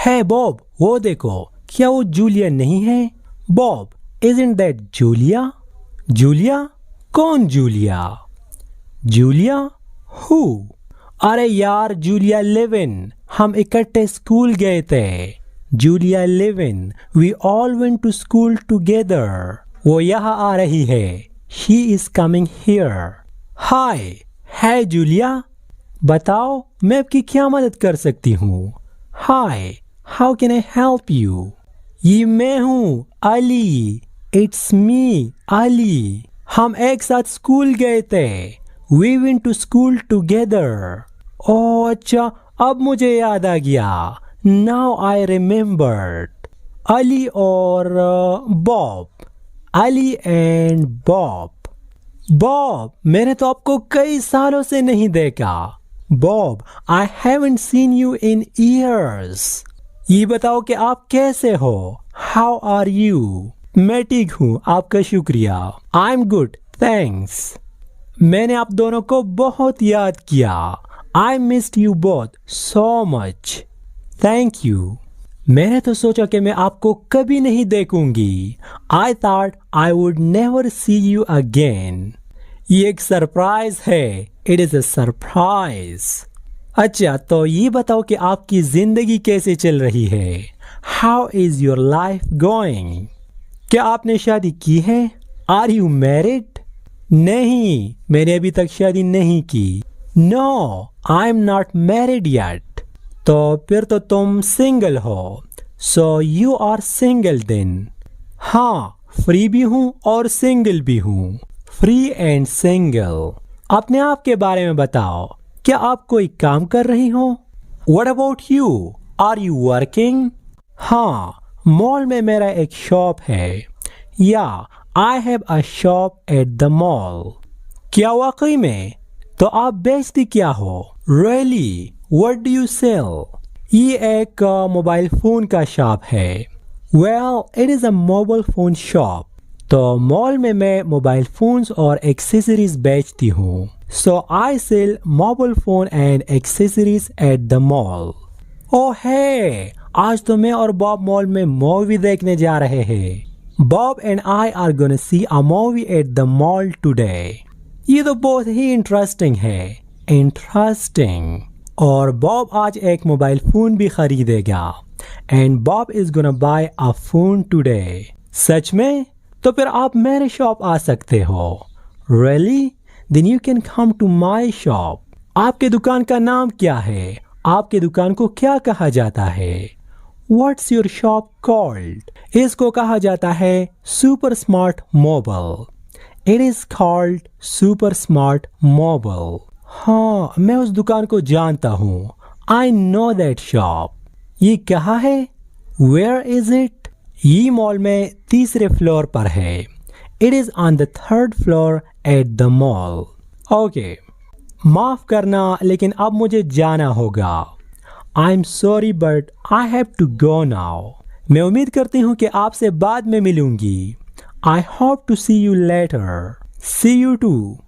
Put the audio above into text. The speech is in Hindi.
है बॉब, वो देखो, क्या वो जूलिया नहीं है? Bob, isn't that Julia? Julia? कौन जूलिया? जूलिया? हु? अरे यार, जूलिया लिविन, हम इकट्ठे स्कूल गए थे। Julia Levin, we all went to school together. वो यहाँ आ रही है। She is coming here. Hi, है जूलिया। बताओ, मैं आपकी क्या मदद कर सकती हूँ? Hi, how can I help you? ये मैं हूँ, अली। It's me, Ali. हम एक साथ स्कूल गए थे। We went to school together. Oh अच्छा, अब मुझे याद आ गया। Now I remembered. अली और Bob. Ali and Bob. Bob, मैंने तो आपको कई सालों से नहीं देखा। Bob, I haven't seen you in years. ये बताओ कि आप कैसे हो? How are you? मैं ठीक हूँ, आपका शुक्रिया। I am good, thanks. मैंने आप दोनों को बहुत याद किया। I missed you both so much. Thank you. मैंने तो सोचा कि मैं आपको कभी नहीं देखूंगी। I thought I would never see you again. ये एक सरप्राइज है। It is a surprise. अच्छा, तो ये बताओ कि आपकी जिंदगी कैसे चल रही है? How is your life going? क्या आपने शादी की है? Are you married? नहीं, मैंने अभी तक शादी नहीं की। No, I am not married yet. तो फिर तो तुम सिंगल हो। So you are single then. हाँ, फ्री भी हूँ और सिंगल भी हूँ। Free and single. अपने आप के बारे में बताओ, क्या आप कोई काम कर रही हो? What about you? Are you working? हाँ, मॉल में मेरा एक शॉप है। या I have a shop at the mall. क्या वाकई में? तो आप बेचती क्या हो? Really? What do you sell? ये एक मोबाइल फोन का शॉप है। Well, it is a mobile phone shop. तो मॉल में मैं मोबाइल फोन्स और एक्सेसरीज बेचती हूँ। So I sell mobile phone and accessories at the mall. Oh hey, आज तो मैं और बॉब मॉल में मूवी देखने जा रहे हैं। Bob and I are gonna see a movie at the mall today. ये तो बहुत ही इंटरेस्टिंग है। इंटरेस्टिंग। और बॉब आज एक मोबाइल फोन भी खरीदेगा। And Bob is gonna buy a phone today. सच में? तो फिर आप मेरे शॉप आ सकते हो। Really? Then you can come to my shop. आपके दुकान का नाम क्या है? आपके दुकान को क्या कहा जाता है? What's your shop called? इसको कहा जाता है Super Smart Mobile. It is called Super Smart Mobile. हाँ, मैं उस दुकान को जानता हूँ। I know that shop. ये कहाँ है? Where is it? ये मॉल में तीसरे फ्लोर पर है। It is on the third floor at the mall. Okay. माफ करना, लेकिन अब मुझे जाना होगा। I'm sorry but I have to go now. मैं उम्मीद करती हूँ कि आपसे बाद में मिलूंगी। I hope to see you later. See you too.